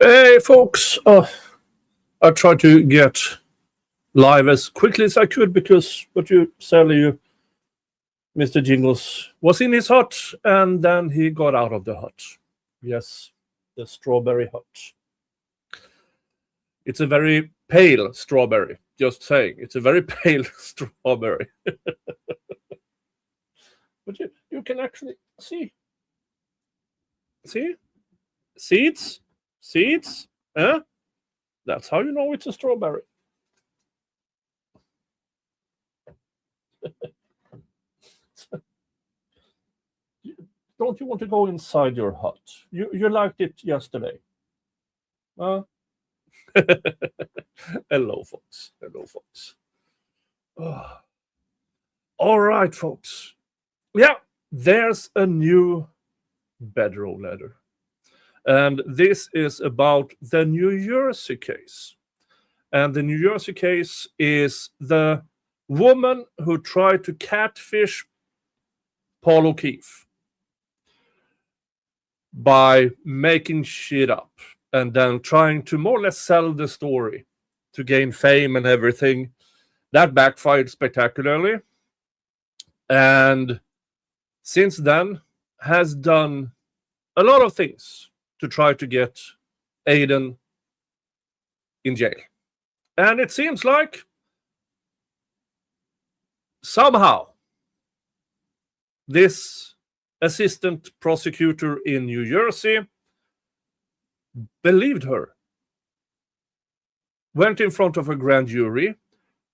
Hey, folks. I tried to get live as quickly as I could because sadly, Mr. Jingles was in his hut and then he got out of the hut. Yes, the strawberry hut. It's a very pale strawberry. Just saying, it's a very pale strawberry. But you can actually see. See? Seeds? Seeds? That's how you know it's a strawberry. Don't you want to go inside your hut? You liked it yesterday. Hello, folks. Hello, folks. All right, folks. Yeah, there's a new Bederow Letter. And this is about the New Jersey case. And the New Jersey case is the woman who tried to catfish Paul O'Keefe by making shit up and then trying to more or less sell the story to gain fame and everything. That backfired spectacularly. And since then has done a lot of things to try to get Aiden in jail. And it seems like somehow this assistant prosecutor in New Jersey believed her. Went in front of a grand jury.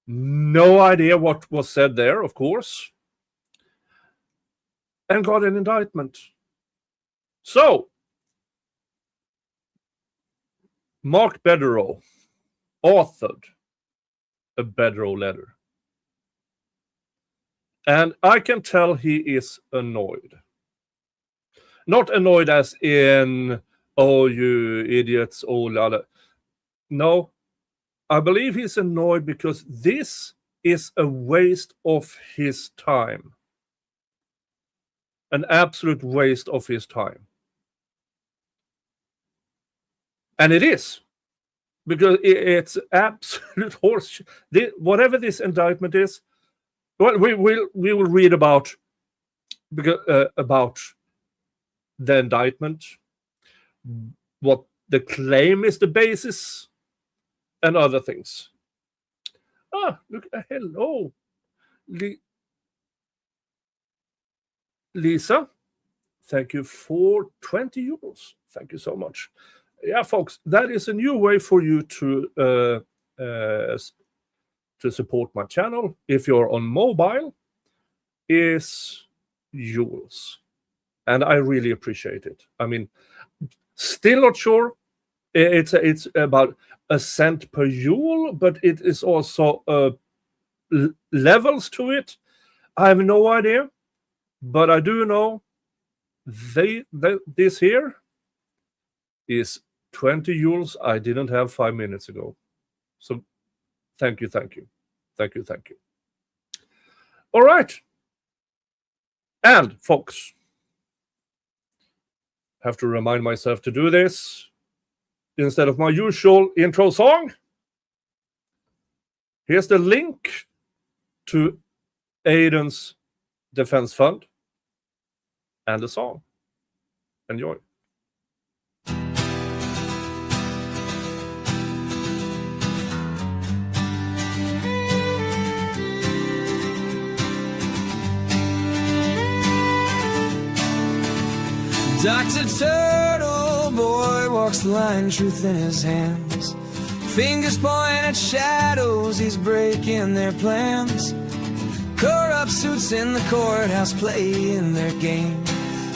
No idea what was said there, of course. And got an indictment. So, Mark Bederow authored a Bederow Letter. And I can tell he is annoyed. Not annoyed as in, oh, you idiots, oh, la, la. No, I believe he's annoyed because this is a waste of his time. An absolute waste of his time. And it is. Because it's absolute horse. Whatever this indictment is, well, we will read about the indictment, what the claim is the basis, and other things. Look, hello. Lisa, thank you for 20 euros. Thank you so much. Yeah, folks, that is a new way for you to support my channel. If you're on mobile, is euros. And I really appreciate it. I mean, still not sure. It's about a cent per euro, but it is also levels to it. I have no idea. But I do know this here is 20 euros I didn't have 5 minutes ago. So thank you. All right. And folks, have to remind myself to do this instead of my usual intro song. Here's the link to Aiden's defense fund and the song. Enjoy. Dr. Turtleboy walks the line, truth in his hands. Fingers point at shadows, he's breaking their plans. Corrupt suits in the courthouse playing their game.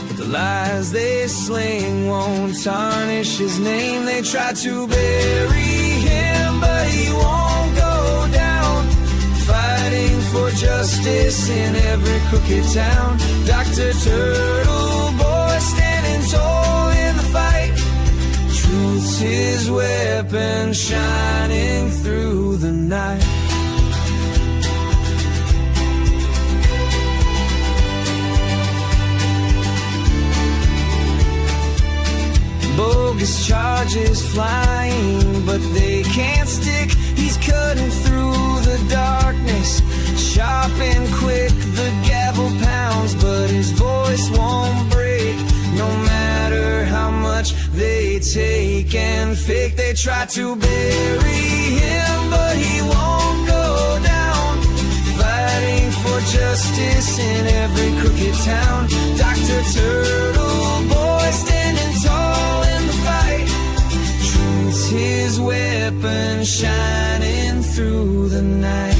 But the lies they sling won't tarnish his name. They try to bury him, but he won't go down. Fighting for justice in every crooked town. Dr. Turtleboy standing tall in the fight. Truth's his weapon shining through the night. discharges flying, but they can't stick. He's cutting through the darkness, sharp and quick. The gavel pounds, but his voice won't break. No matter how much they take and fake, they try to bury him, but he won't go down. Fighting for justice in every crooked town. Dr. Turtleboy standing tall in the fight. Truth's his weapon, shining through the night.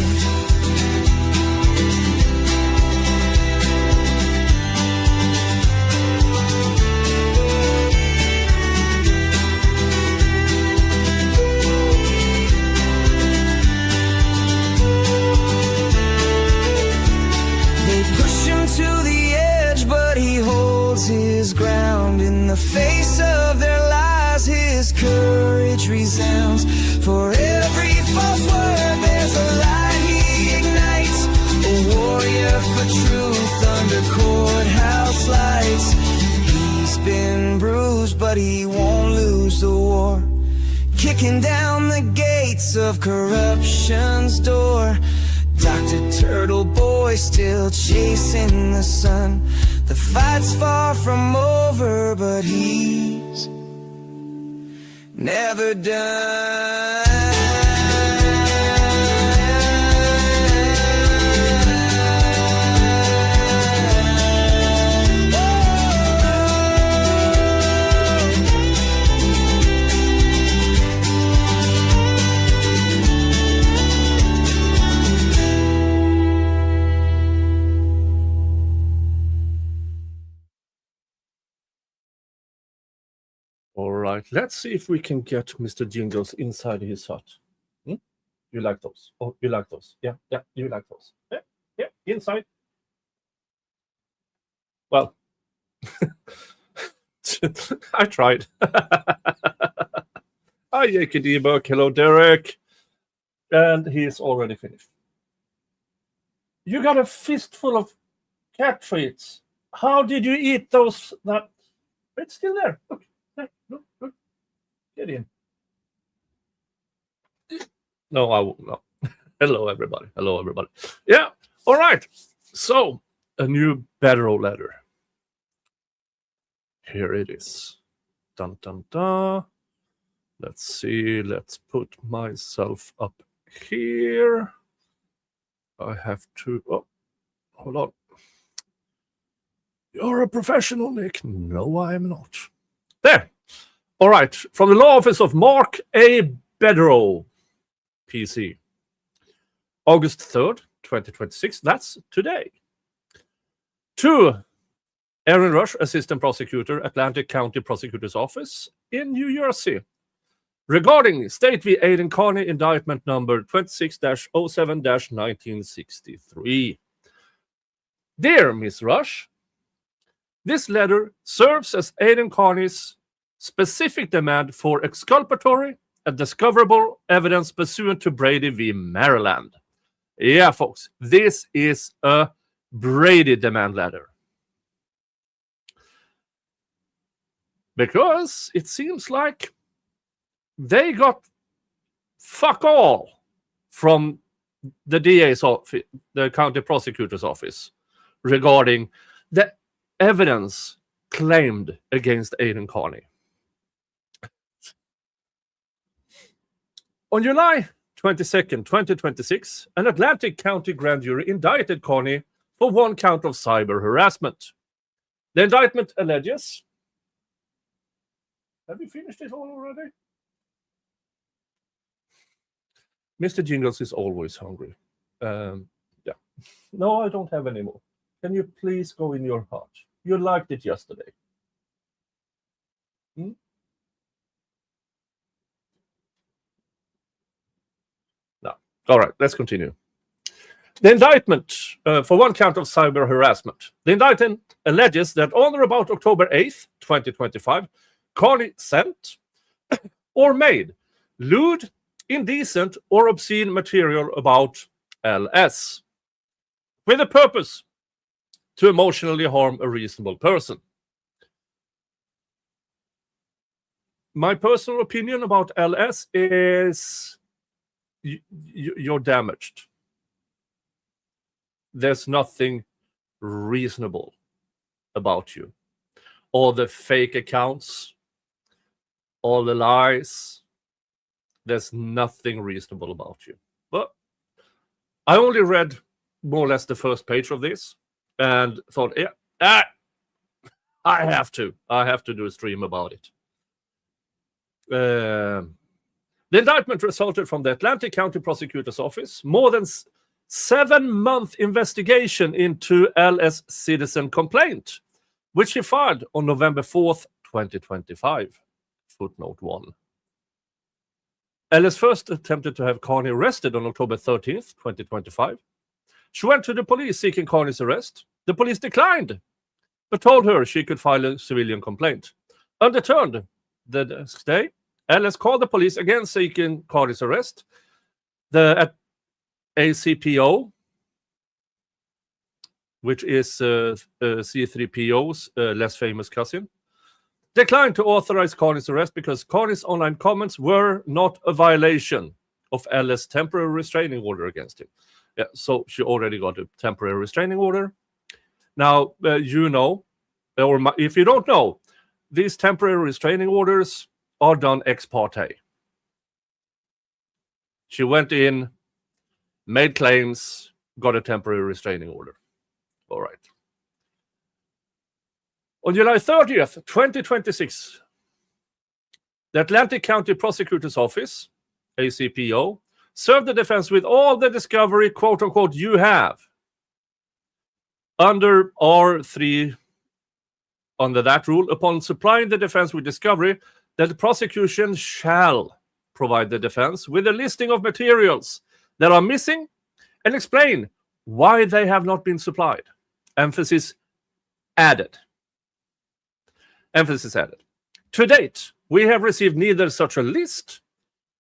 His ground in the face of their lies, his courage resounds. For every false word there's a lie he ignites. A warrior for truth under courthouse lights. He's been bruised but he won't lose the war, kicking down the gates of corruption's door. Dr. Turtleboy still chasing the sun. The fight's far from over, but he's never done. All right, let's see if we can get Mr. Jingles inside his hut. You like those? Oh, you like those? Yeah, you like those? Yeah, inside. Well, I tried. Hi, Yaki Debug. Hello, Derek. And he's already finished. You got a fistful of cat treats. How did you eat those? It's still there. Look. Look. Get in. No, I won't. No. Hello, everybody. Yeah. All right. So, a new Bederow Letter. Here it is. Dun, dun, dun. Let's see. Let's put myself up here. I have to... Oh, hold on. You're a professional, Nick. No, I am not. There. All right. From the law office of Mark A. Bederow, PC. August 3rd, 2026. That's today. To Erin Rush, Assistant Prosecutor, Atlantic County Prosecutor's Office in New Jersey. Regarding State v. Aidan Carney indictment number 26-07-1963. Dear Ms. Rush, this letter serves as Aidan Carney's specific demand for exculpatory and discoverable evidence pursuant to Brady v. Maryland. Yeah, folks, this is a Brady demand letter. Because it seems like they got fuck all from the DA's office, the county prosecutor's office, regarding the evidence claimed against Aidan Carney. On July 22nd, 2026, an Atlantic County grand jury indicted Carney for one count of cyber harassment. The indictment alleges... Have you finished it all already? Mr. Jingles is always hungry. Yeah. No, I don't have any more. Can you please go in your heart? You liked it yesterday. No. All right, let's continue. The indictment for one count of cyber harassment. The indictment alleges that on or about October 8th, 2025, Carney sent or made lewd, indecent, or obscene material about LS with a purpose to emotionally harm a reasonable person. my personal opinion about LS is you're damaged. There's nothing reasonable about you. All the fake accounts, all the lies, there's nothing reasonable about you. But I only read more or less the first page of this and thought, I have to do a stream about it. The indictment resulted from the Atlantic County Prosecutor's Office more than 7-month investigation into LS citizen complaint, which he filed on November 4th, 2025. Footnote 1. LS first attempted to have Carney arrested on October 13th, 2025. She went to the police seeking Carney's arrest. The police declined, but told her she could file a civilian complaint. Undeterred, the next day, LS called the police again seeking Carney's arrest. The ACPO, which is C3PO's less famous cousin, declined to authorize Carney's arrest because Carney's online comments were not a violation of LS' temporary restraining order against him. Yeah, so she already got a temporary restraining order. Now, if you don't know, these temporary restraining orders are done ex parte. She went in, made claims, got a temporary restraining order. All right. On July 30th, 2026, the Atlantic County Prosecutor's Office, ACPO, served the defense with all the discovery, quote unquote, you have. Under R3, under that rule, upon supplying the defense with discovery, that the prosecution shall provide the defense with a listing of materials that are missing and explain why they have not been supplied. Emphasis added. Emphasis added. To date, we have received neither such a list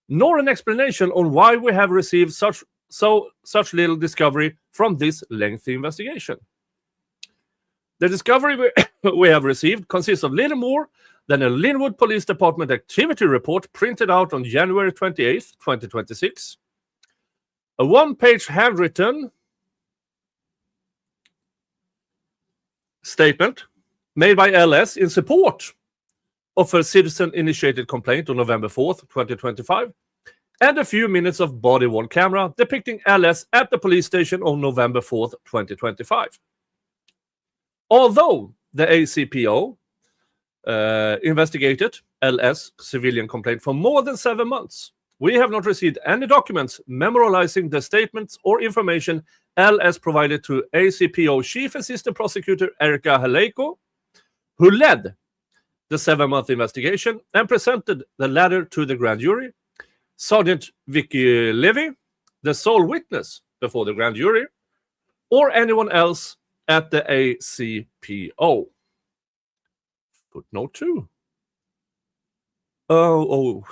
nor an explanation on why we have received such little discovery from this lengthy investigation. The discovery we have received consists of little more than a Linwood Police Department activity report printed out on January 28th, 2026, a one-page handwritten statement made by LS in support of a citizen-initiated complaint on November 4th, 2025, and a few minutes of body-worn camera depicting LS at the police station on November 4th, 2025. Although the ACPO investigated LS civilian complaint for more than 7 months, we have not received any documents memorializing the statements or information LS provided to ACPO Chief Assistant Prosecutor Erika Haleko, who led the 7-month investigation and presented the letter to the grand jury, Sergeant Vicky Levy, the sole witness before the grand jury, or anyone else at the ACPO. Footnote 2. Oh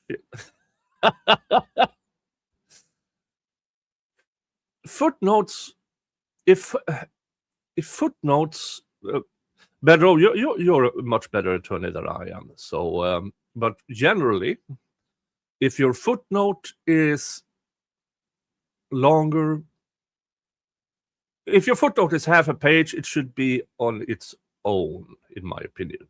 shit. Footnotes. If footnotes, Bederow, you're a much better attorney than I am. So, but generally, if your footnote is longer, if your footnote is half a page, it should be on its own, in my opinion.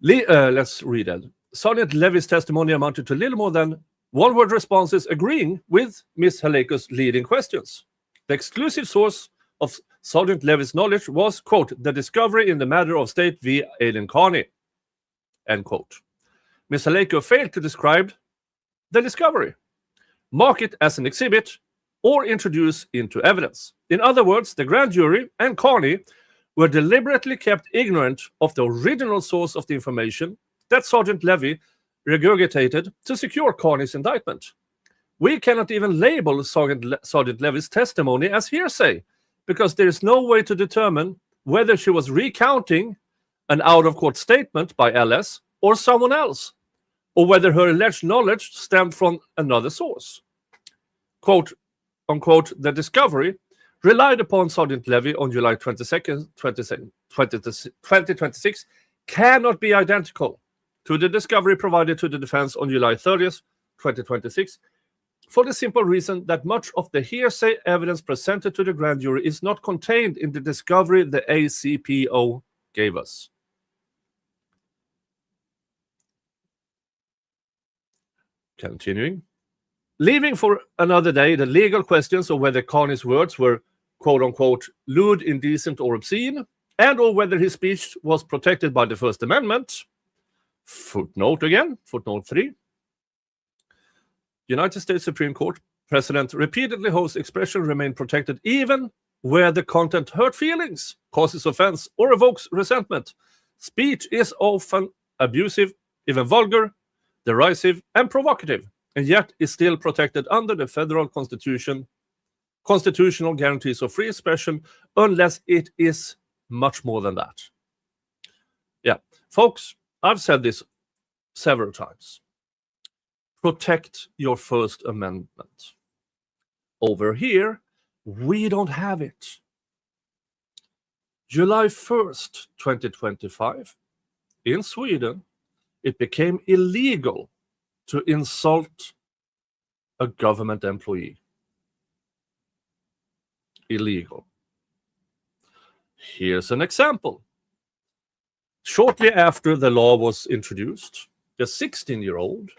Let's read it. Sergeant Levy's testimony amounted to little more than one-word responses agreeing with Ms. Haleko's leading questions. The exclusive source of Sergeant Levy's knowledge was, quote, the discovery in the matter of State v. Aileen Carney, end quote. Ms. Haleko failed to describe the discovery, mark it as an exhibit, or introduce into evidence. In other words, the grand jury and Carney were deliberately kept ignorant of the original source of the information that Sergeant Levy regurgitated to secure Carney's indictment. We cannot even label Sergeant Levy's testimony as hearsay because there is no way to determine whether she was recounting an out-of-court statement by LS or someone else, or whether her alleged knowledge stemmed from another source. Quote, unquote, the discovery relied upon Sergeant Levy on July 22nd, 2026, cannot be identical to the discovery provided to the defense on July 30th, 2026, for the simple reason that much of the hearsay evidence presented to the grand jury is not contained in the discovery the ACPO gave us. Continuing. Leaving for another day the legal questions of whether Carney's words were quote-unquote lewd, indecent, or obscene, and or whether his speech was protected by the First Amendment. Footnote 3. United States Supreme Court precedent repeatedly holds expression remain protected even where the content hurt feelings, causes offense, or evokes resentment. Speech is often abusive, even vulgar, derisive, and provocative, and yet is still protected under the federal constitutional guarantees of free expression unless it is much more than that. Yeah, folks, I've said this several times. Protect your First Amendment. Over here, we don't have it. July 1st, 2025, in Sweden, it became illegal to insult a government employee. Illegal. Here's an example. Shortly after the law was introduced, the 16-year-old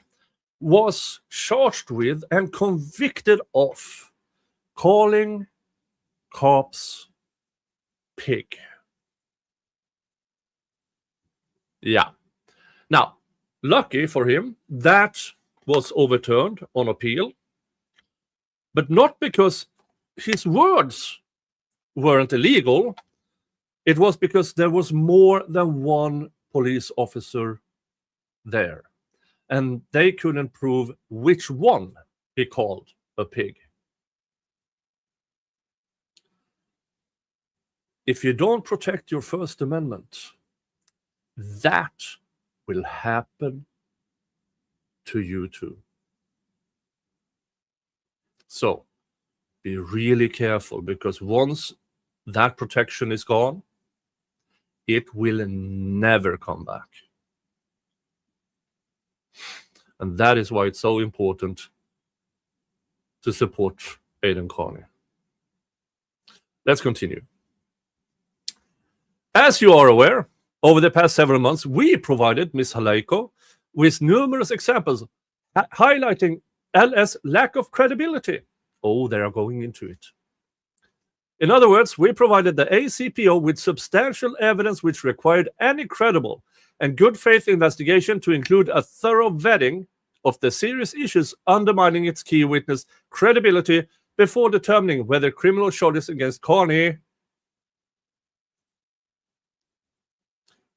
was charged with and convicted of calling cops pig. Yeah. Now, lucky for him, that was overturned on appeal, but not because his words weren't illegal. It was because there was more than one police officer there, and they couldn't prove which one he called a pig. If you don't protect your First Amendment, that will happen to you too. So be really careful, because once that protection is gone, it will never come back. And that is why it's so important to support Aidan Carney. Let's continue. As you are aware, over the past several months, we provided Ms. Haleiko with numerous examples highlighting LS' lack of credibility. Oh, they are going into it. In other words, we provided the ACPO with substantial evidence which required any credible and good faith investigation to include a thorough vetting of the serious issues undermining its key witness credibility before determining whether criminal charges against Carney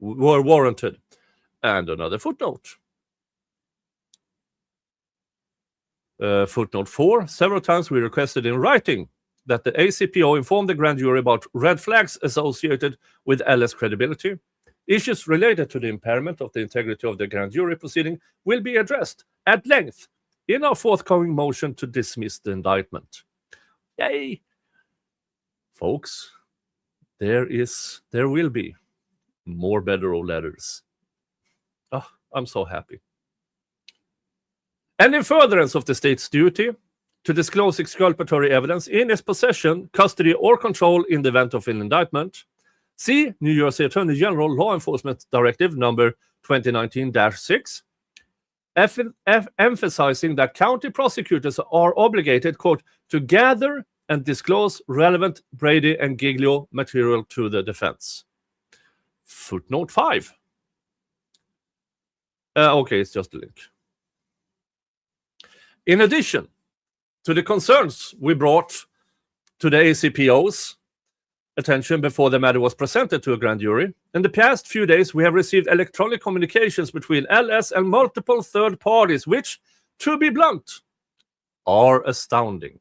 were warranted. And another footnote. Footnote 4. Several times we requested in writing that the ACPO inform the grand jury about red flags associated with LS credibility. Issues related to the impairment of the integrity of the grand jury proceeding will be addressed at length in our forthcoming motion to dismiss the indictment. Yay! Folks, there will be more Bederow letters. Oh, I'm so happy. And in furtherance of the state's duty to disclose exculpatory evidence in its possession, custody, or control in the event of an indictment, see New Jersey Attorney General Law Enforcement Directive number 2019-6, emphasizing that county prosecutors are obligated, quote, to gather and disclose relevant Brady and Giglio material to the defense. Footnote 5. Okay, it's just a link. In addition to the concerns we brought to the ACPO's attention before the matter was presented to a grand jury, in the past few days we have received electronic communications between LS and multiple third parties, which, to be blunt, are astounding.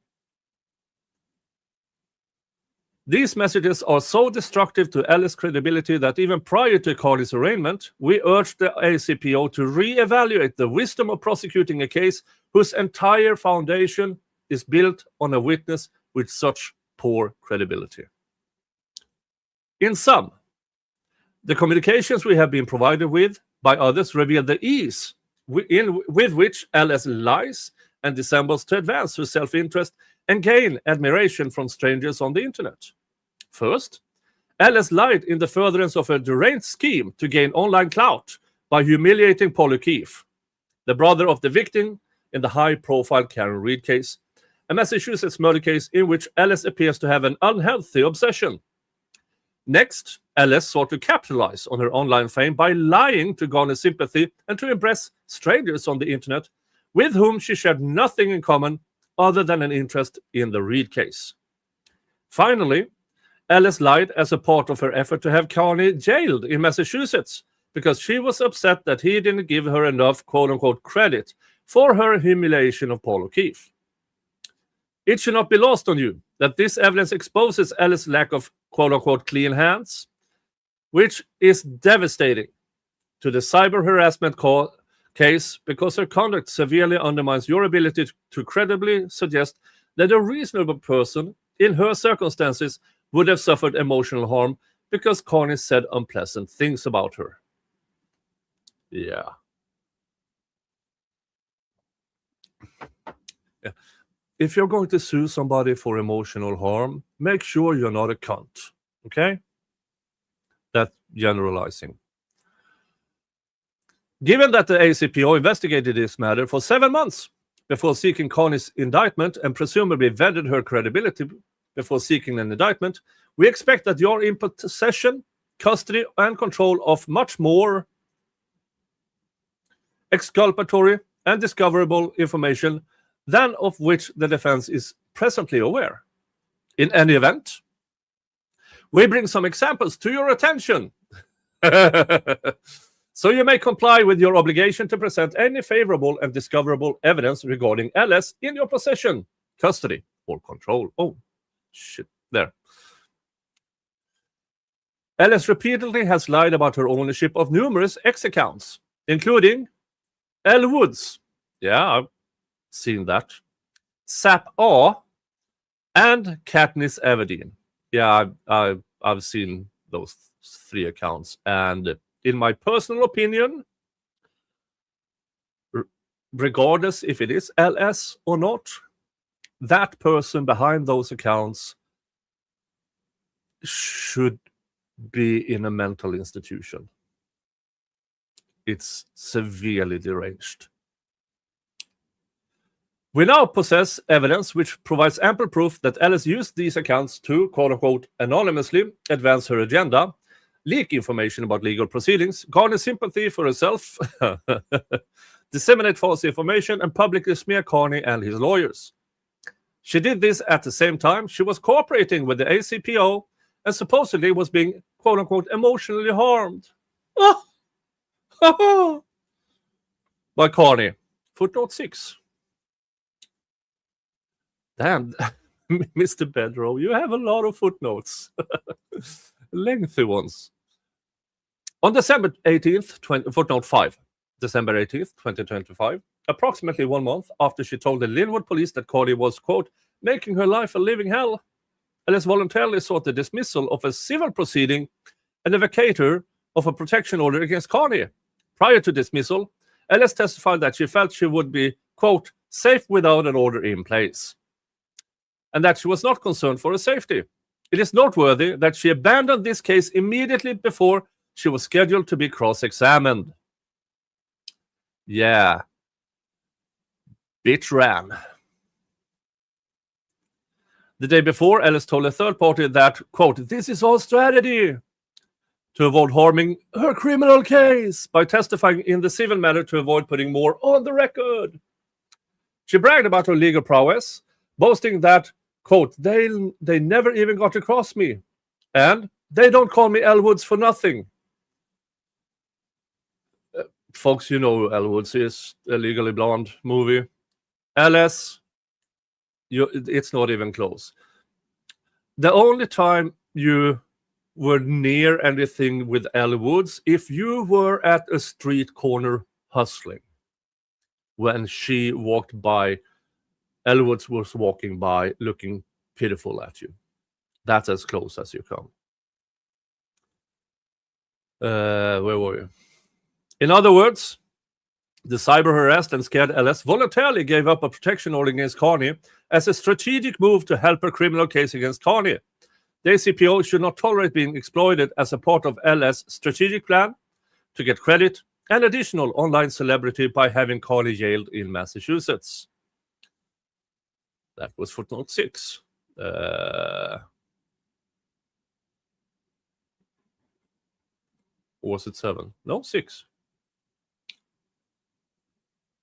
These messages are so destructive to LS credibility that even prior to Carney's arraignment, we urged the ACPO to re-evaluate the wisdom of prosecuting a case whose entire foundation is built on a witness with such poor credibility. In sum, The communications we have been provided with by others reveal the ease with which Alice lies and dissembles to advance her self-interest and gain admiration from strangers on the internet. First, Alice lied in the furtherance of a deranged scheme to gain online clout by humiliating Paul O'Keefe, the brother of the victim in the high-profile Karen Reed case, a Massachusetts murder case in which Alice appears to have an unhealthy obsession. Next, Alice sought to capitalize on her online fame by lying to garner sympathy and to impress strangers on the internet with whom she shared nothing in common other than an interest in the Reed case. Finally, Alice lied as a part of her effort to have Carney jailed in Massachusetts because she was upset that he didn't give her enough quote-unquote credit for her humiliation of Paul O'Keefe. It should not be lost on you that this evidence exposes Alice's lack of quote-unquote clean hands, which is devastating to the cyber harassment case because her conduct severely undermines your ability to credibly suggest that a reasonable person in her circumstances would have suffered emotional harm because Carney said unpleasant things about her. Yeah. If you're going to sue somebody for emotional harm, make sure you're not a cunt. Okay? That's generalizing. Given that the ACPO investigated this matter for 7 months before seeking Carney's indictment and presumably vetted her credibility before seeking an indictment, we expect that you're in possession, custody, and control of much more exculpatory and discoverable information than of which the defense is presently aware. In any event, we bring some examples to your attention so you may comply with your obligation to present any favorable and discoverable evidence regarding LS in your possession, custody, or control. Oh, shit, there. LS repeatedly has lied about her ownership of numerous X accounts, including L. Woods. Yeah, I've seen that. Sap A and Katniss Everdeen. Yeah, I've seen those 3 accounts. And in my personal opinion, regardless if it is LS or not, that person behind those accounts should be in a mental institution. It's severely deranged. We now possess evidence which provides ample proof that Alice used these accounts to, quote-unquote, anonymously advance her agenda, leak information about legal proceedings, garner sympathy for herself, disseminate false information, and publicly smear Carney and his lawyers. She did this at the same time she was cooperating with the ACPO and supposedly was being, quote-unquote, emotionally harmed. By Carney. Footnote 6. Damn, Mr. Bederow, you have a lot of footnotes. Lengthy ones. On December 18th, footnote 5, December 18th, 2025, approximately 1 month after she told the Linwood police that Carney was, quote, making her life a living hell, Alice voluntarily sought the dismissal of a civil proceeding and a vacatur of a protection order against Carney. Prior to dismissal, Alice testified that she felt she would be, quote, safe without an order in place, and that she was not concerned for her safety. It is noteworthy that she abandoned this case immediately before she was scheduled to be cross-examined. Yeah. Bitch ran. The day before, Alice told a third party that, quote, this is all strategy to avoid harming her criminal case by testifying in the civil matter to avoid putting more on the record. She bragged about her legal prowess, boasting that, quote, they never even got across me, and they don't call me Elle Woods for nothing. Folks, you know Elle Woods is a Legally Blonde movie. LS, it's not even close. The only time you were near anything with Elle Woods, if you were at a street corner hustling, when she walked by, Elle Woods was walking by looking pitiful at you. That's as close as you come. Where were you? In other words, the cyber-harassed and scared Ellis voluntarily gave up a protection order against Carney as a strategic move to help her criminal case against Carney. The ACPO should not tolerate being exploited as a part of LS' strategic plan to get credit and additional online celebrity by having Carney jailed in Massachusetts. That was footnote 6. Or was it 7? No, 6.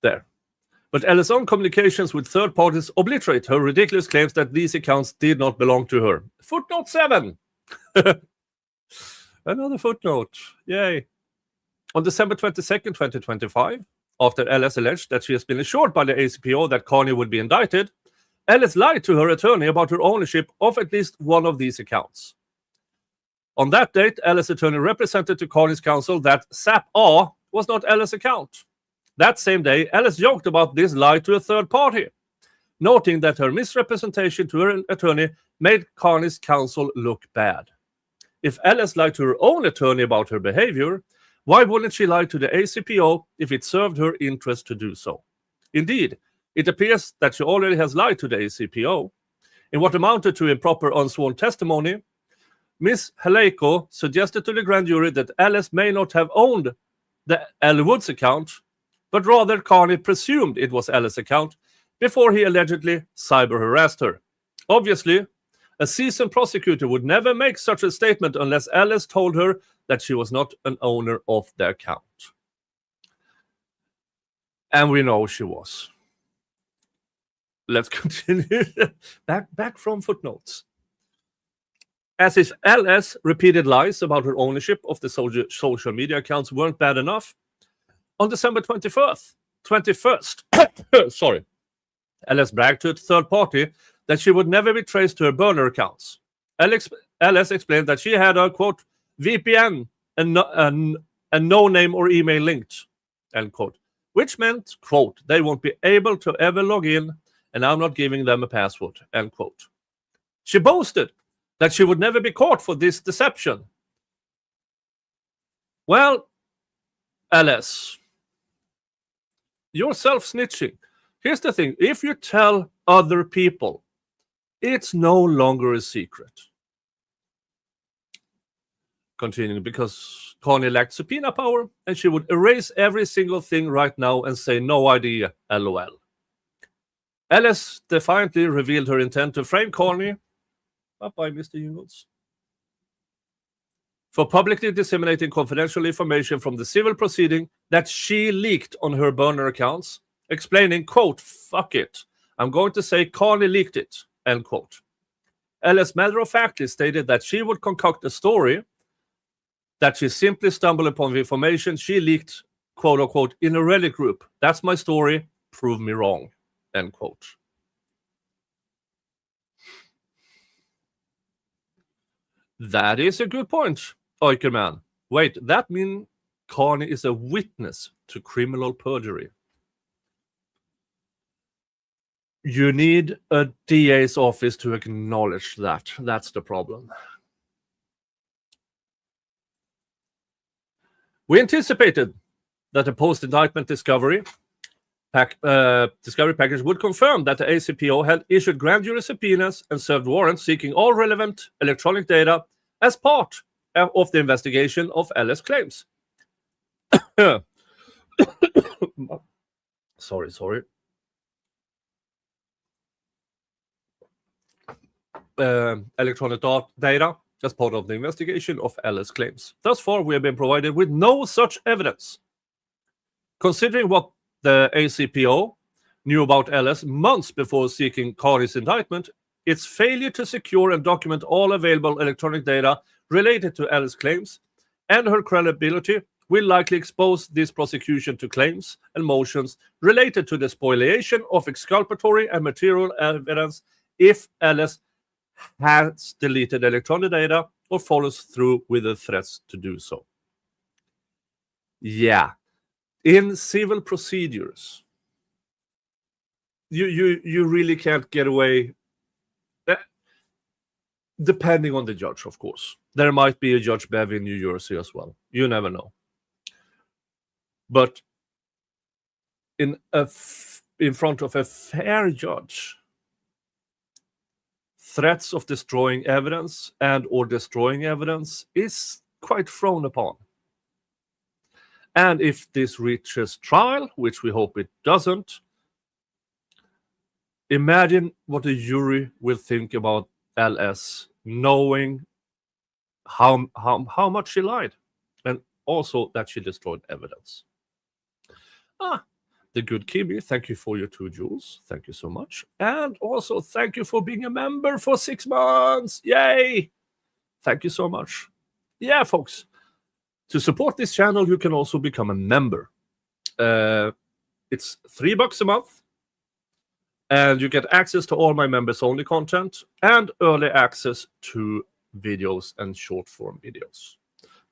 There. But Ellis' own communications with third parties obliterate her ridiculous claims that these accounts did not belong to her. Footnote 7. Another footnote. Yay. On December 22nd, 2025, after Ellis alleged that she has been assured by the ACPO that Carney would be indicted, Ellis lied to her attorney about her ownership of at least one of these accounts. On that date, Ellis' attorney represented to Carney's counsel that SAP-A was not Ellis' account. That same day, Ellis joked about this lie to a third party, noting that her misrepresentation to her attorney made Carney's counsel look bad. If Ellis lied to her own attorney about her behavior, why wouldn't she lie to the ACPO if it served her interest to do so? Indeed, it appears that she already has lied to the ACPO. In what amounted to improper unsworn testimony, Ms. Haleko suggested to the grand jury that Ellis may not have owned the L. Woods account, but rather Carney presumed it was Ellis' account before he allegedly cyber-harassed her. Obviously, a seasoned prosecutor would never make such a statement unless Ellis told her that she was not an owner of the account. And we know she was. Let's continue. back from footnotes. As if Ellis' repeated lies about her ownership of the social media accounts weren't bad enough, on December 21st, Ellis bragged to a third party that she would never be traced to her burner accounts. Ellis explained that she had a, quote, VPN and no name or email linked, end quote, which meant, quote, they won't be able to ever log in and I'm not giving them a password, end quote. She boasted that she would never be caught for this deception. Well, Ellis, you're self-snitching. Here's the thing. If you tell other people, it's no longer a secret. Continuing, because Carney lacked subpoena power, and she would erase every single thing right now and say no idea, LOL. Ellis defiantly revealed her intent to frame Carney. Bye-bye, Mr. Jingles. For publicly disseminating confidential information from the civil proceeding that she leaked on her burner accounts, explaining, quote, fuck it, I'm going to say Carney leaked it, end quote. Ellis matter-of-factly stated that she would concoct a story that she simply stumbled upon the information she leaked, quote unquote, in a Reddit group. That's my story, prove me wrong, end quote. That is a good point, Oikerman. Wait, that means Carney is a witness to criminal perjury. You need a DA's office to acknowledge that. That's the problem. We anticipated that a post-indictment discovery package would confirm that the ACPO had issued grand jury subpoenas and served warrants seeking all relevant electronic data as part of the investigation of Ellis' claims. Sorry. Electronic data as part of the investigation of Ellis' claims. Thus far, we have been provided with no such evidence. Considering what the ACPO knew about Ellis months before seeking Carney's indictment, its failure to secure and document all available electronic data related to Ellis' claims and her credibility will likely expose this prosecution to claims and motions related to the spoliation of exculpatory and material evidence if Ellis has deleted electronic data or follows through with the threats to do so. Yeah. In civil procedures, you really can't get away, depending on the judge, of course. there might be a Judge Bev in New Jersey as well. You never know. But in front of a fair judge, threats of destroying evidence and or destroying evidence is quite frowned upon. And if this reaches trial, which we hope it doesn't, imagine what a jury will think about LS, knowing how much she lied, and also that she destroyed evidence. The good Kimmy, thank you for your 2 jewels. Thank you so much. And also thank you for being a member for 6 months. Yay! Thank you so much. Yeah, folks. To support this channel, you can also become a member. It's $3 a month. And you get access to all my members-only content and early access to videos and short-form videos.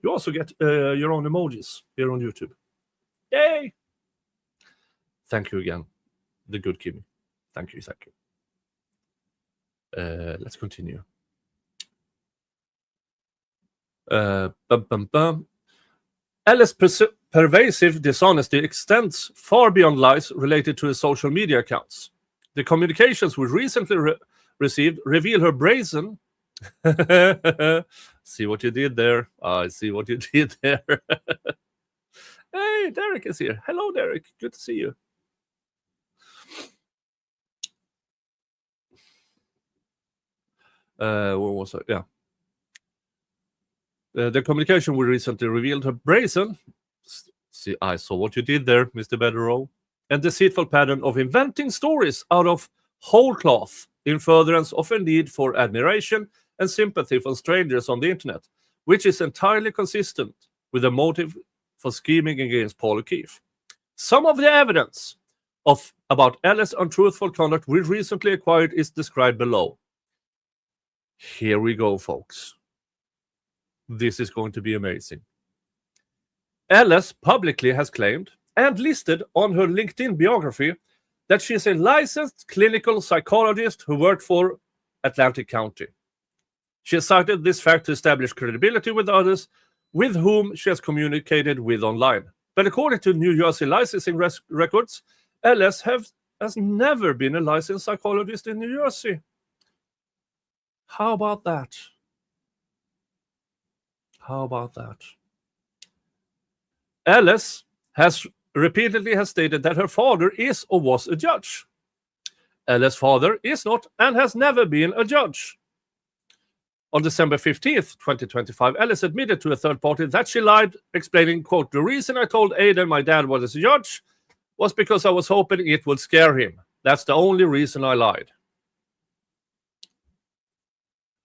You also get your own emojis here on YouTube. Yay! Thank you again, the good Kimmy. Thank you, thank you. Let's continue. Ellis' pervasive dishonesty extends far beyond lies related to his social media accounts. The communications we recently received reveal her brazen... See what you did there. I see what you did there. Hey, Derek is here. Hello, Derek. Good to see you. What was it? Yeah. The communication we recently revealed her brazen... See, I saw what you did there, Mr. Bederow. And deceitful pattern of inventing stories out of whole cloth in furtherance of a need for admiration and sympathy from strangers on the internet, which is entirely consistent with a motive for scheming against Paul O'Keefe. Some of the evidence about Ellis' untruthful conduct we recently acquired is described below. Here we go, folks. This is going to be amazing. Ellis publicly has claimed and listed on her LinkedIn biography that she is a licensed clinical psychologist who worked for Atlantic County. She has cited this fact to establish credibility with others with whom she has communicated with online. But according to New Jersey licensing records, Ellis has never been a licensed psychologist in New Jersey. How about that? How about that? Ellis has repeatedly stated that her father is or was a judge. Ellis' father is not and has never been a judge. On December 15th, 2025, Ellis admitted to a third party that she lied, explaining, quote, "The reason I told Aiden my dad was a judge was because I was hoping it would scare him. That's the only reason I lied."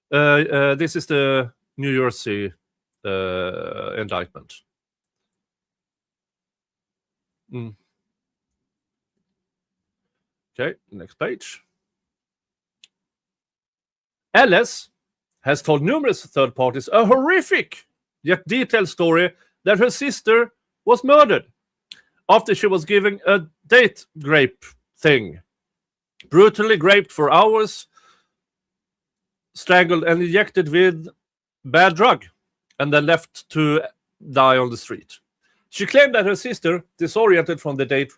This is the New Jersey indictment. Okay, next page. Ellis has told numerous third parties a horrific yet detailed story that her sister was murdered after she was given a date grape thing. Brutally raped for hours, strangled and injected with bad drug, and then left to die on the street. She claimed that her sister, disoriented from the date,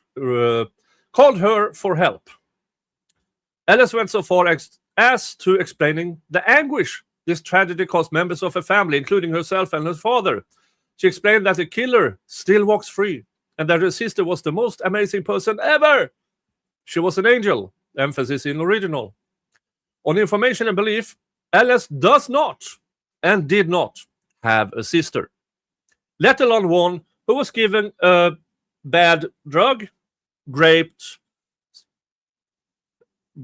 called her for help. Ellis went so far as to explaining the anguish this tragedy caused members of her family, including herself and her father. She explained that the killer still walks free and that her sister was the most amazing person ever. She was an angel, emphasis in original. On information and belief, Ellis does not and did not have a sister, let alone one who was given a bad drug, raped,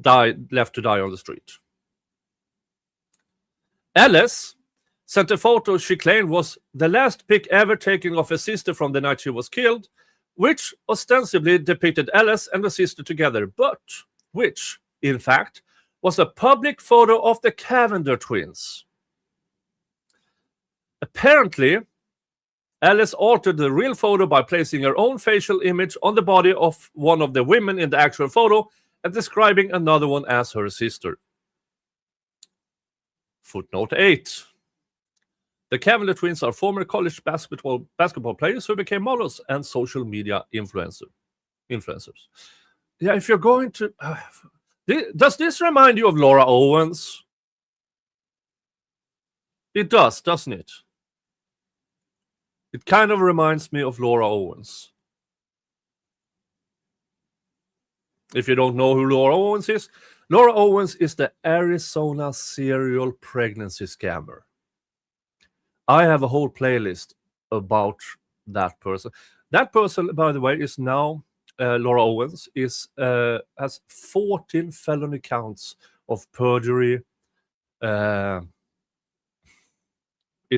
died, left to die on the street. Ellis sent a photo she claimed was the last pic ever taken of her sister from the night she was killed, which ostensibly depicted Ellis and her sister together, but which, in fact, was a public photo of the Cavender twins. Apparently, Ellis altered the real photo by placing her own facial image on the body of one of the women in the actual photo and describing another one as her sister. Footnote 8. The Cavalier twins are former college basketball players who became models and social media influencers. Yeah, if you're going to... does this remind you of Laura Owens? It does, doesn't it? It kind of reminds me of Laura Owens. If you don't know who Laura Owens is the Arizona serial pregnancy scammer. I have a whole playlist about that person. That person, by the way, is now Laura Owens has 14 felony counts of perjury,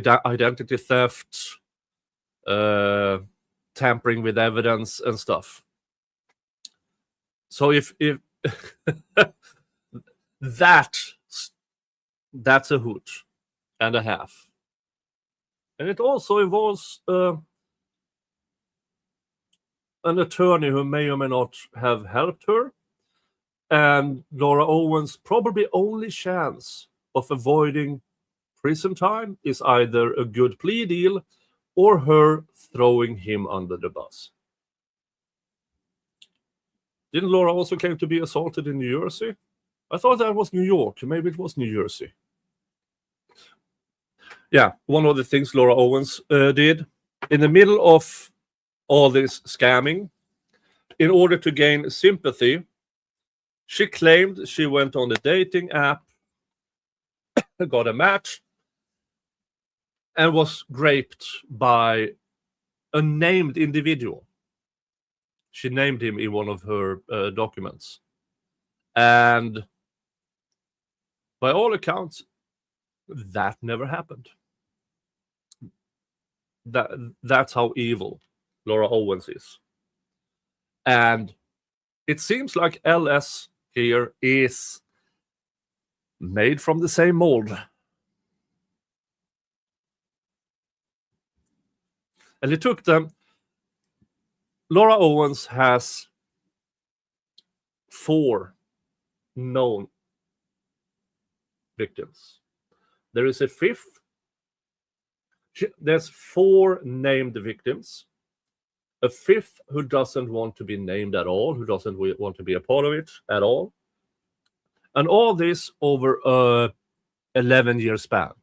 identity theft, tampering with evidence and stuff. So if that's a hoot and a half. And it also involves an attorney who may or may not have helped her. And Laura Owens' probably only chance of avoiding prison time is either a good plea deal or her throwing him under the bus. Didn't Laura also claim to be assaulted in New Jersey? I thought that was New York. Maybe it was New Jersey. Yeah, one of the things Laura Owens did in the middle of all this scamming, in order to gain sympathy, she claimed she went on the dating app, got a match, and was raped by a named individual. She named him in one of her documents. And by all accounts, that never happened. That's how evil Laura Owens is. And it seems like LS here is made from the same mold. And it took them... Laura Owens has 4 known victims. There is a 5th. There's 4 named victims. A 5th who doesn't want to be named at all, who doesn't want to be a part of it at all. And all this over a 11-year span.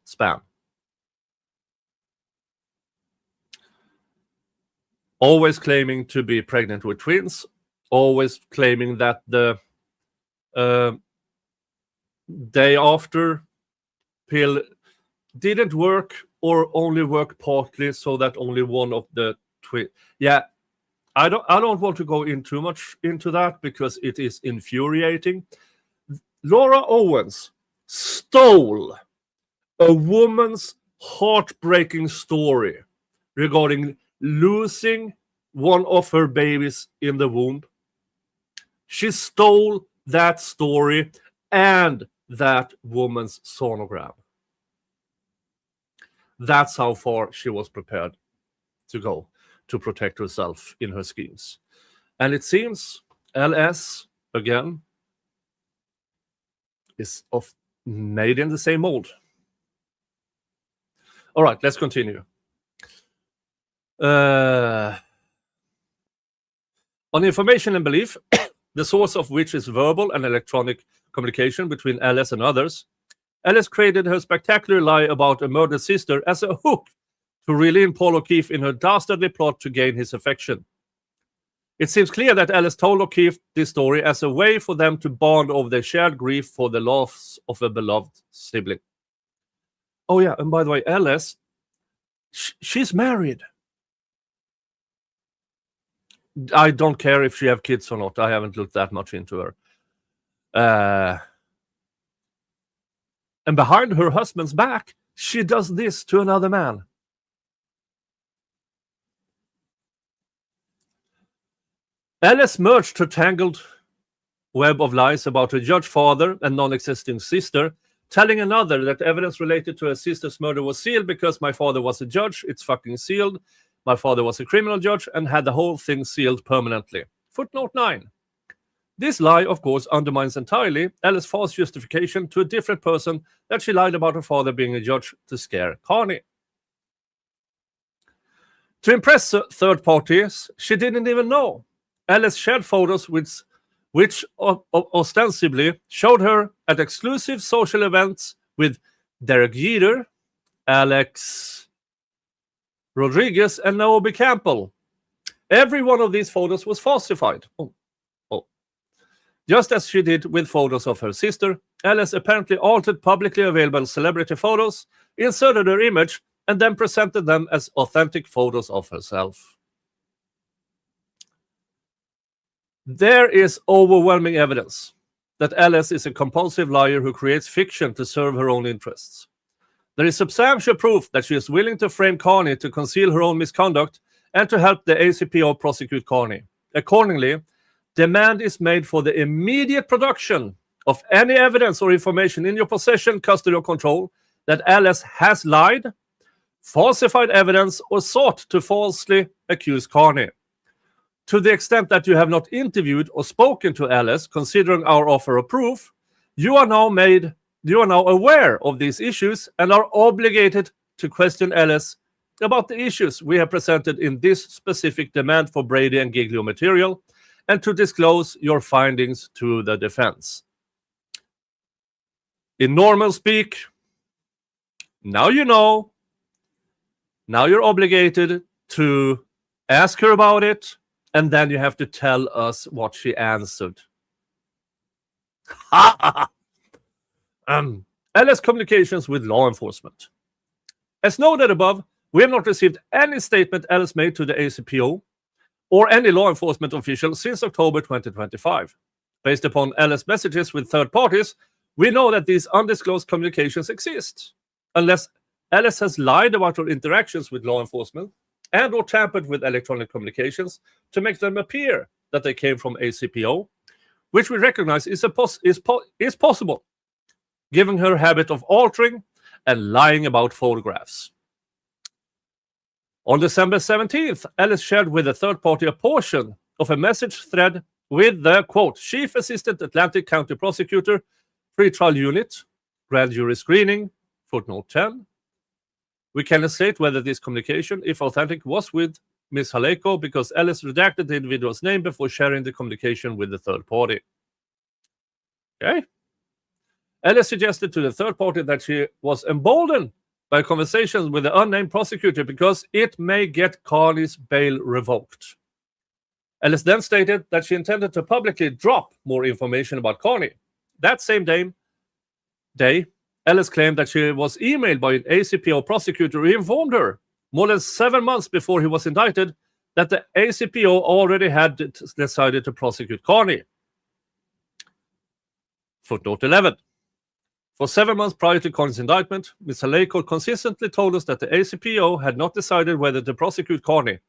Always claiming to be pregnant with twins, always claiming that the day after pill didn't work or only worked partly, so that only one of the twins. Yeah, I don't want to go in too much into that because it is infuriating. Laura Owens stole a woman's heartbreaking story regarding losing one of her babies in the womb. She stole that story and that woman's sonogram. That's how far she was prepared to go to protect herself in her schemes. And it seems LS, again, is made in the same mold. All right, let's continue. On information and belief, the source of which is verbal and electronic communication between LS and others, LS created her spectacular lie about a murdered sister as a hook to reel in Paul O'Keefe in her dastardly plot to gain his affection. It seems clear that Ellis told O'Keefe this story as a way for them to bond over their shared grief for the loss of a beloved sibling. Oh yeah, and by the way, Ellis, she's married. I don't care if she have kids or not. I haven't looked that much into her. And behind her husband's back, she does this to another man. Alice merged her tangled web of lies about her judge father and non-existing sister, telling another that evidence related to her sister's murder was sealed because my father was a judge. It's fucking sealed. My father was a criminal judge and had the whole thing sealed permanently. Footnote 9. This lie, of course, undermines entirely Alice's false justification to a different person that she lied about her father being a judge to scare Carney. To impress third parties she didn't even know, Alice shared photos which ostensibly showed her at exclusive social events with Derek Jeter, Alex Rodriguez, and Naomi Campbell. Every one of these photos was falsified. Just as she did with photos of her sister, Alice apparently altered publicly available celebrity photos, inserted her image, and then presented them as authentic photos of herself. There is overwhelming evidence that Alice is a compulsive liar who creates fiction to serve her own interests. There is substantial proof that she is willing to frame Carney to conceal her own misconduct and to help the ACPO prosecute Carney. Accordingly, demand is made for the immediate production of any evidence or information in your possession, custody, or control that Alice has lied, falsified evidence, or sought to falsely accuse Carney. To the extent that you have not interviewed or spoken to Alice, considering our offer of proof, you are now aware of these issues and are obligated to question Alice about the issues we have presented in this specific demand for Brady and Giglio material, and to disclose your findings to the defense. In normal speak, now you know, now you're obligated to ask her about it, and then you have to tell us what she answered. Alice communications with law enforcement. As noted above, we have not received any statement Alice made to the ACPO or any law enforcement official since October 2025. Based upon Alice's messages with third parties, we know that these undisclosed communications exist. Unless Alice has lied about her interactions with law enforcement and or tampered with electronic communications to make them appear that they came from ACPO, which we recognize is possible, given her habit of altering and lying about photographs. On December 17th, Alice shared with a third party a portion of a message thread with the, quote, Chief Assistant Atlantic County Prosecutor, Pretrial Unit, Grand Jury Screening, footnote 10. We cannot state whether this communication, if authentic, was with Ms. Haleko because Alice redacted the individual's name before sharing the communication with the third party. Okay. Alice suggested to the third party that she was emboldened by conversations with the unnamed prosecutor because it may get Carney's bail revoked. Alice then stated that she intended to publicly drop more information about Carney. That same day, Alice claimed that she was emailed by an ACPO prosecutor who informed her, more than 7 months before he was indicted, that the ACPO already had decided to prosecute Carney. Footnote 11. For 7 months prior to Carney's indictment, Ms. Haleko consistently told us that the ACPO had not decided whether to prosecute Carney.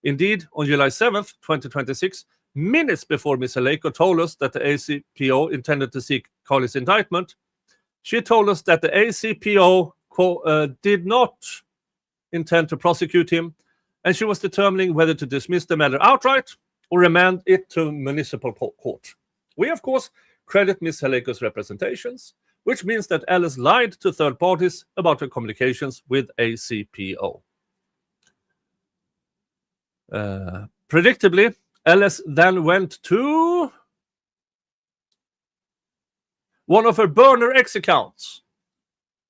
Indeed, on July 7th, 2026, minutes before Ms. Haleko told us that the ACPO intended to seek Carney's indictment, she told us that the ACPO did not intend to prosecute him, and she was determining whether to dismiss the matter outright or remand it to municipal court. We, of course, credit Ms. Haleko's representations, which means that Alice lied to third parties about her communications with ACPO. Predictably, Alice then went to one of her burner X accounts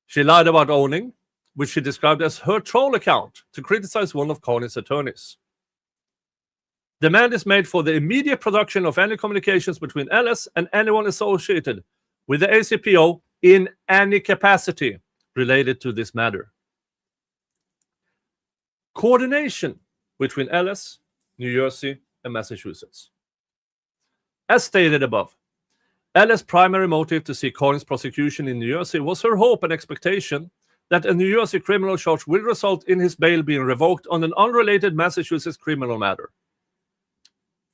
she lied about owning, which she described as her troll account, to criticize one of Carney's attorneys. Demand is made for the immediate production of any communications between Alice and anyone associated with the ACPO in any capacity related to this matter. Coordination between Alice, New Jersey, and Massachusetts. As stated above, Alice's primary motive to seek Carney's prosecution in New Jersey was her hope and expectation that a New Jersey criminal charge will result in his bail being revoked on an unrelated Massachusetts criminal matter.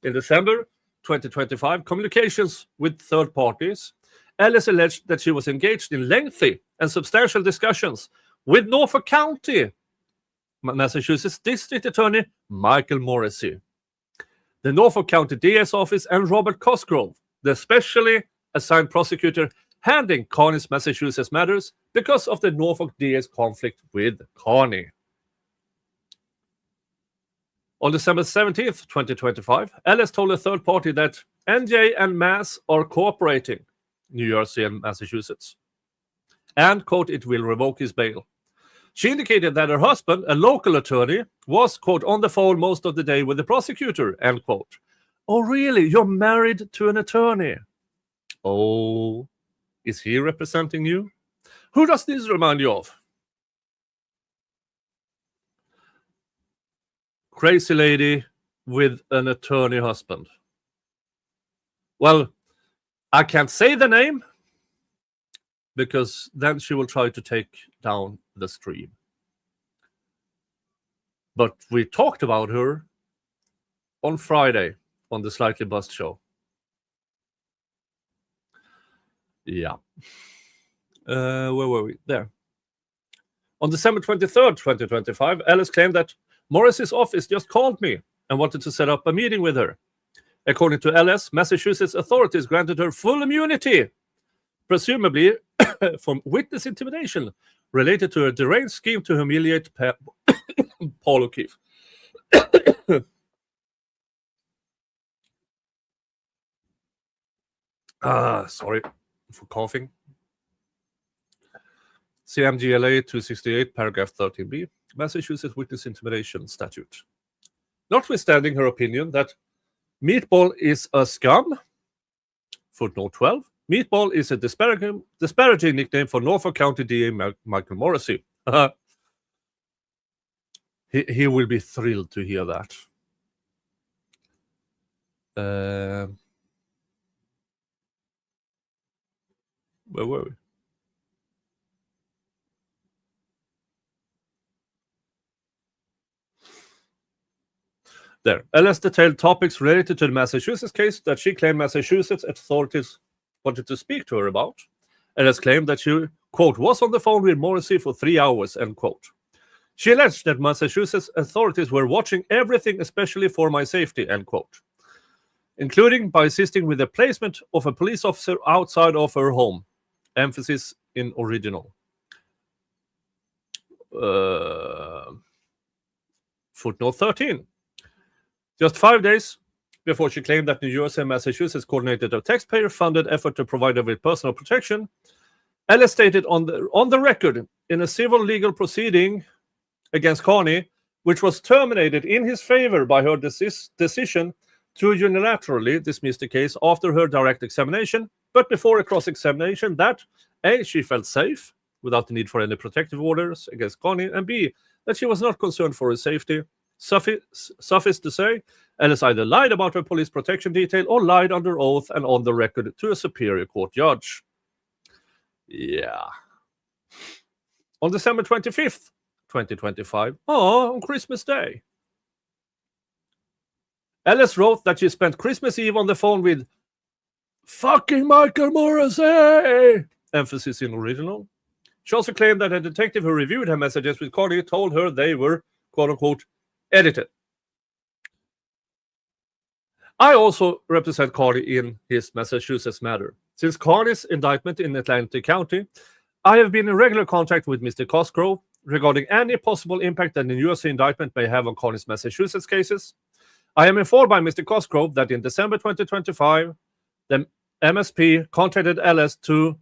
In December 2025, communications with third parties, Alice alleged that she was engaged in lengthy and substantial discussions with Norfolk County, Massachusetts District Attorney Michael Morrissey, the Norfolk County DA's office, and Robert Cosgrove, the specially assigned prosecutor handling Carney's Massachusetts matters because of the Norfolk DA's conflict with Carney. On December 17th, 2025, Ellis told a third party that NJ and Mass are cooperating, New Jersey and Massachusetts, and, quote, it will revoke his bail. She indicated that her husband, a local attorney, was, quote, on the phone most of the day with the prosecutor, end quote. Oh, really? You're married to an attorney? Oh, is he representing you? Who does this remind you of? Crazy lady with an attorney husband. Well, I can't say the name because then she will try to take down the stream. But we talked about her on Friday on the Slightly Buzzed show. Yeah. Where were we? There. On December 23rd, 2025, Ellis claimed that Morris's office just called me and wanted to set up a meeting with her. According to Ellis, Massachusetts authorities granted her full immunity, presumably from witness intimidation related to a deranged scheme to humiliate Paul O'Keefe. Sorry for coughing. CMGLA 268, paragraph 13b, Massachusetts Witness Intimidation Statute. Notwithstanding her opinion that Meatball is a scum, footnote 12, Meatball is a disparaging nickname for Norfolk County DA Michael Morrissey. He will be thrilled to hear that. Where were we? There. Ellis detailed topics related to the Massachusetts case that she claimed Massachusetts authorities wanted to speak to her about. Ellis claimed that she, quote, was on the phone with Morrissey for 3 hours, end quote. She alleged that Massachusetts authorities were watching everything, especially for my safety, end quote, including by assisting with the placement of a police officer outside of her home. Emphasis in original. Footnote 13. Just 5 days before she claimed that New Jersey and Massachusetts coordinated a taxpayer-funded effort to provide her with personal protection, Ellis stated on the record in a civil legal proceeding against Carney, which was terminated in his favor by her decision to unilaterally dismiss the case after her direct examination, but before a cross-examination, that A, she felt safe without the need for any protective orders against Carney, and B, that she was not concerned for her safety. Suffice to say, Ellis either lied about her police protection detail or lied under oath and on the record to a superior court judge. Yeah. On December 25th, 2025, on Christmas Day, Ellis wrote that she spent Christmas Eve on the phone with fucking Michael Morrissey, emphasis in original. She also claimed that a detective who reviewed her messages with Carney told her they were, quote-unquote, edited. I also represent Carney in his Massachusetts matter. Since Carney's indictment in Atlantic County, I have been in regular contact with Mr. Cosgrove regarding any possible impact that the New Jersey indictment may have on Carney's Massachusetts cases. I am informed by Mr. Cosgrove that in December 2025, the MSP contacted Ellis to,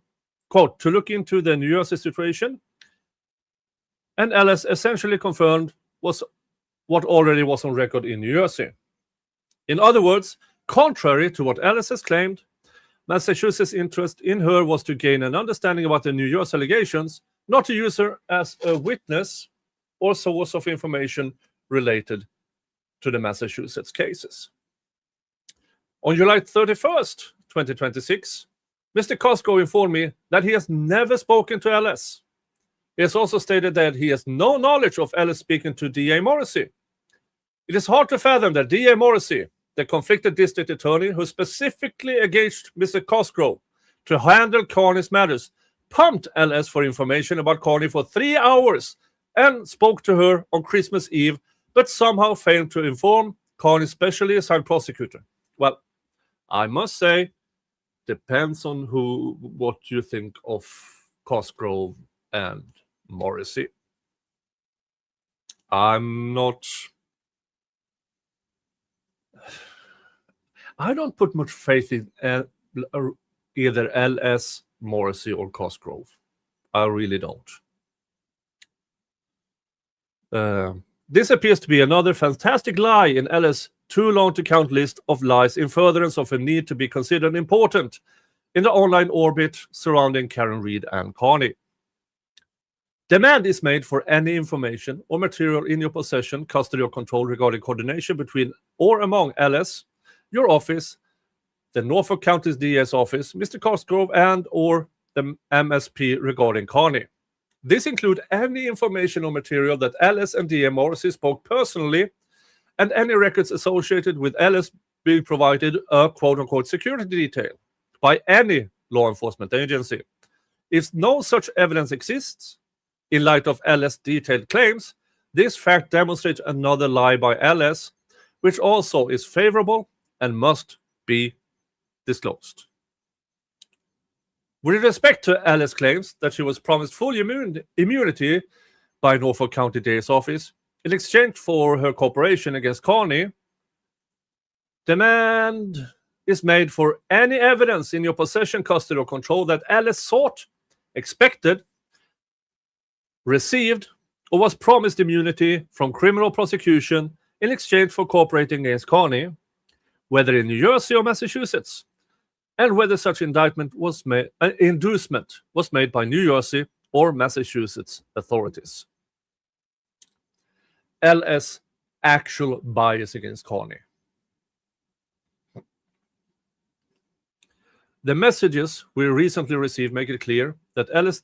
quote, to look into the New Jersey situation, and Ellis essentially confirmed was what already was on record in New Jersey. In other words, contrary to what Ellis has claimed, Massachusetts' interest in her was to gain an understanding about the New Jersey allegations, not to use her as a witness or source of information related to the Massachusetts cases. On July 31st, 2026, Mr. Cosgrove informed me that he has never spoken to Ellis. He has also stated that he has no knowledge of Ellis speaking to D.A. Morrissey. It is hard to fathom that D.A. Morrissey, the conflicted district attorney who specifically engaged Mr. Cosgrove to handle Carney's matters, pumped Ellis for information about Carney for 3 hours and spoke to her on Christmas Eve, but somehow failed to inform Carney's specially assigned prosecutor. Well, I must say, depends on what you think of Cosgrove and Morrissey. I'm not I don't put much faith in either LS, Morrissey, or Cosgrove. I really don't. This appears to be another fantastic lie in LS' too long to count list of lies in furtherance of a need to be considered important in the online orbit surrounding Karen Read and Carney. Demand is made for any information or material in your possession, custody, or control regarding coordination between or among LS, your office, the Norfolk County's DA's office, Mr. Cosgrove, and or the MSP regarding Carney. This includes any information or material that LS and DA Morrissey spoke personally, and any records associated with LS being provided a quote-unquote security detail by any law enforcement agency. If no such evidence exists, in light of LS' detailed claims, this fact demonstrates another lie by LS, which also is favorable and must be disclosed. With respect to LS' claims that she was promised full immunity by Norfolk County DA's office in exchange for her cooperation against Carney, demand is made for any evidence in your possession, custody, or control that LS sought, expected, received, or was promised immunity from criminal prosecution in exchange for cooperating against Carney, whether in New Jersey or Massachusetts, and whether such inducement was made, inducement was made by New Jersey or Massachusetts authorities. LS actual bias against Carney. The messages we recently received make it clear that LS'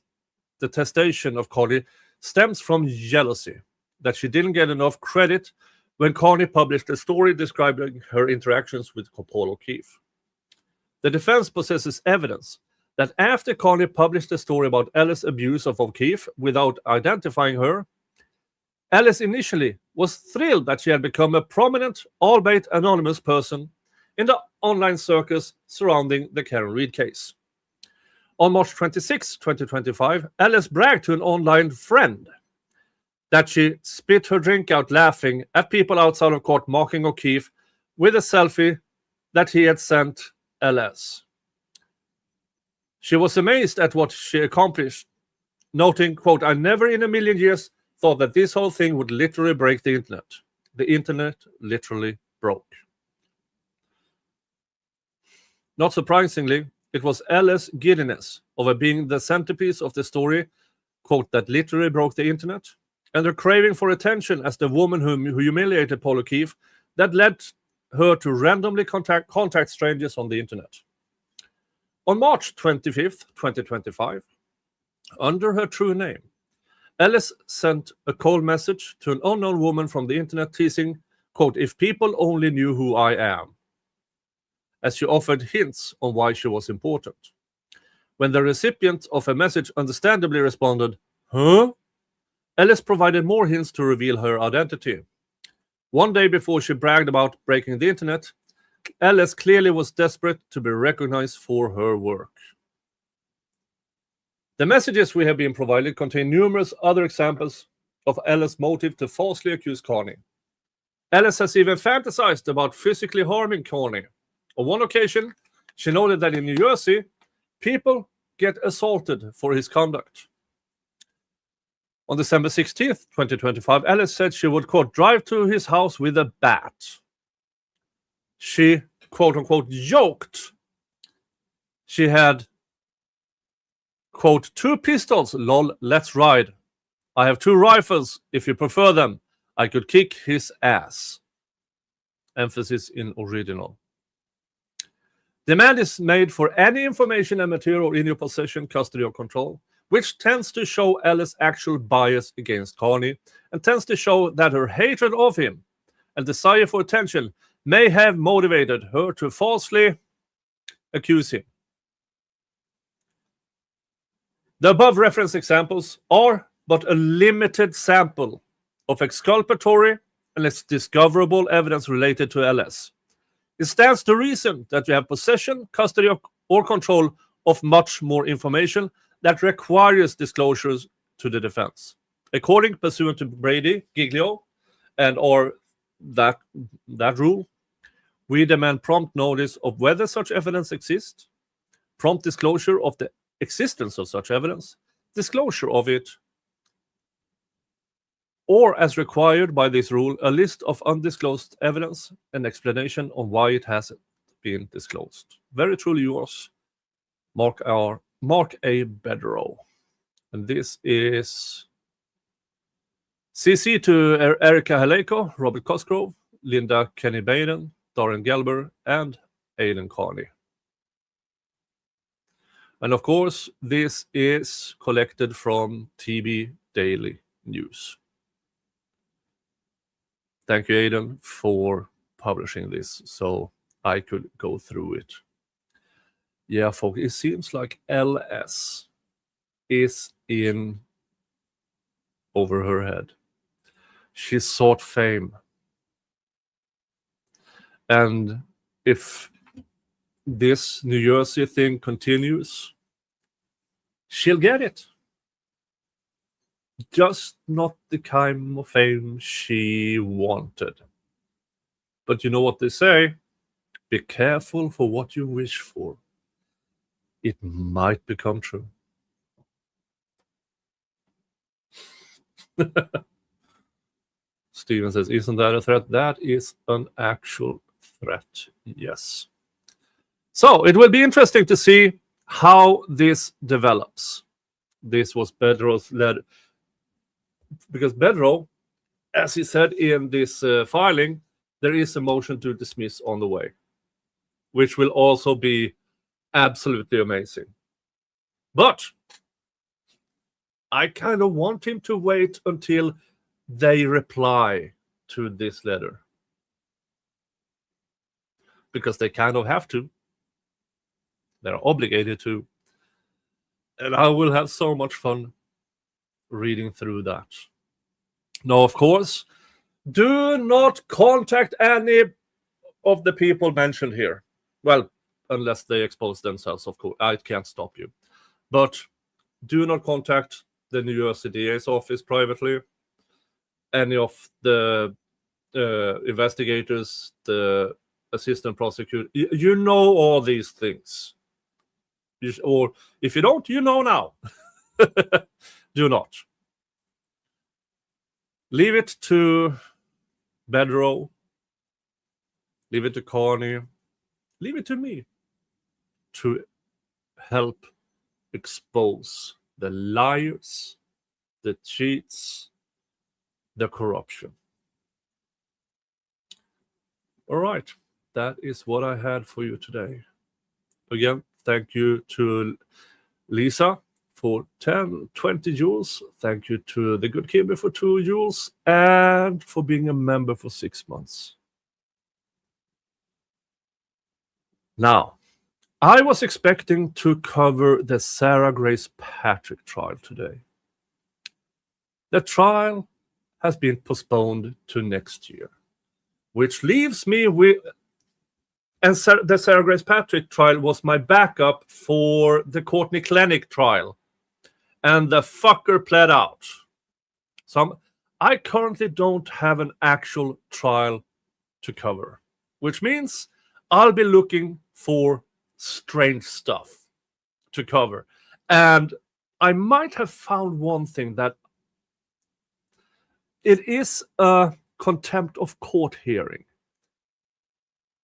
detestation of Carney stems from jealousy, that she didn't get enough credit when Carney published a story describing her interactions with Paul O'Keefe. The defense possesses evidence that after Carney published a story about Ellis' abuse of O'Keefe without identifying her, Ellis initially was thrilled that she had become a prominent, albeit anonymous person in the online circus surrounding the Karen Read case. On March 26, 2025, Ellis bragged to an online friend that she spit her drink out laughing at people outside of court mocking O'Keefe with a selfie that he had sent LS. She was amazed at what she accomplished, noting, quote, "I never in a million years thought that this whole thing would literally break the internet. The internet literally broke." Not surprisingly, it was Ellis' giddiness over being the centerpiece of the story, quote, "that literally broke the internet," and her craving for attention as the woman who humiliated Paul O'Keefe that led her to randomly contact strangers on the internet. On March 25th, 2025, under her true name, Ellis sent a cold message to an unknown woman from the internet teasing, quote, "if people only knew who I am," as she offered hints on why she was important. When the recipient of a message understandably responded, "Huh?" Ellis provided more hints to reveal her identity. One day before she bragged about breaking the internet, Ellis clearly was desperate to be recognized for her work. The messages we have been provided contain numerous other examples of Ellis' motive to falsely accuse Carney. Ellis has even fantasized about physically harming Carney. On one occasion, she noted that in New Jersey, people get assaulted for his conduct. On December 16th, 2025, Ellis said she would, quote, "drive to his house with a bat." She, quote unquote, joked she had, quote, "2 pistols, lol, let's ride. I have 2 rifles, if you prefer them. I could kick his ass." Emphasis in original. Demand is made for any information and material in your possession, custody, or control, which tends to show Ellis' actual bias against Carney and tends to show that her hatred of him and desire for attention may have motivated her to falsely accuse him. The above referenced examples are but a limited sample of exculpatory and less discoverable evidence related to LS. It stands to reason that you have possession, custody, or control of much more information that requires disclosures to the defense. According pursuant to Brady, Giglio, and or that rule, We demand prompt notice of whether such evidence exists, prompt disclosure of the existence of such evidence, disclosure of it, or as required by this rule, a list of undisclosed evidence and explanation on why it hasn't been disclosed. Very truly yours, Mark A. Bederow. And this is CC to Erica Haleko, Robert Cosgrove, Linda Kenny Baden, Darren Gelber, and Aidan Carney. And of course, this is collected from TB Daily News. Thank you, Aidan, for publishing this so I could go through it. Yeah, folks, it seems like LS is in over her head. She sought fame. And if this New Jersey thing continues, she'll get it. Just not the kind of fame she wanted. But you know what they say? Be careful for what you wish for. It might become true. Steven says, isn't that a threat? That is an actual threat, yes. So it will be interesting to see how this develops. This was Bederow's letter. Because Bederow, as he said in this filing, there is a motion to dismiss on the way, which will also be absolutely amazing. But I kind of want him to wait until they reply to this letter. Because they kind of have to. They're obligated to. And I will have so much fun reading through that. Now, of course, do not contact any of the people mentioned here. Well, unless they expose themselves, of course. I can't stop you. But do not contact the New Jersey DA's office privately. Any of the investigators, the assistant prosecutor. You know all these things. Or if you don't, you know now. Do not. Leave it to Bederow. Leave it to Carney. Leave it to me to help expose the liars, the cheats, the corruption. All right. That is what I had for you today. Again, thank you to Lisa for 20 joules. Thank you to the good Kimber for 2 joules and for being a member for 6 months. Now, I was expecting to cover the Sarah Grace Patrick trial today. The trial has been postponed to next year, which leaves me with... And the Sarah Grace Patrick trial was my backup for the Courtney Klenick trial. And the fucker pled out. So I currently don't have an actual trial to cover, which means I'll be looking for strange stuff to cover. And I might have found one thing, that it is a contempt of court hearing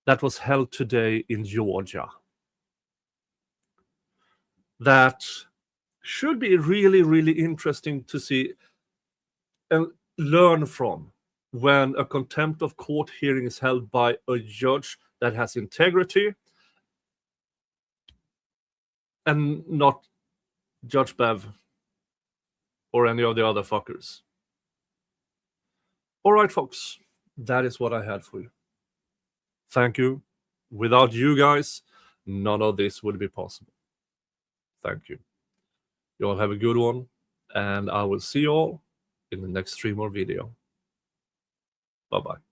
that was held today in Georgia. That should be really, really interesting to see and learn from when a contempt of court hearing is held by a judge that has integrity and not Judge Bev or any of the other fuckers. All right, folks, that is what I had for you. Thank you. Without you guys, none of this would be possible. Thank you. You all have a good one, and I will see you all in the next stream or video. Bye-bye.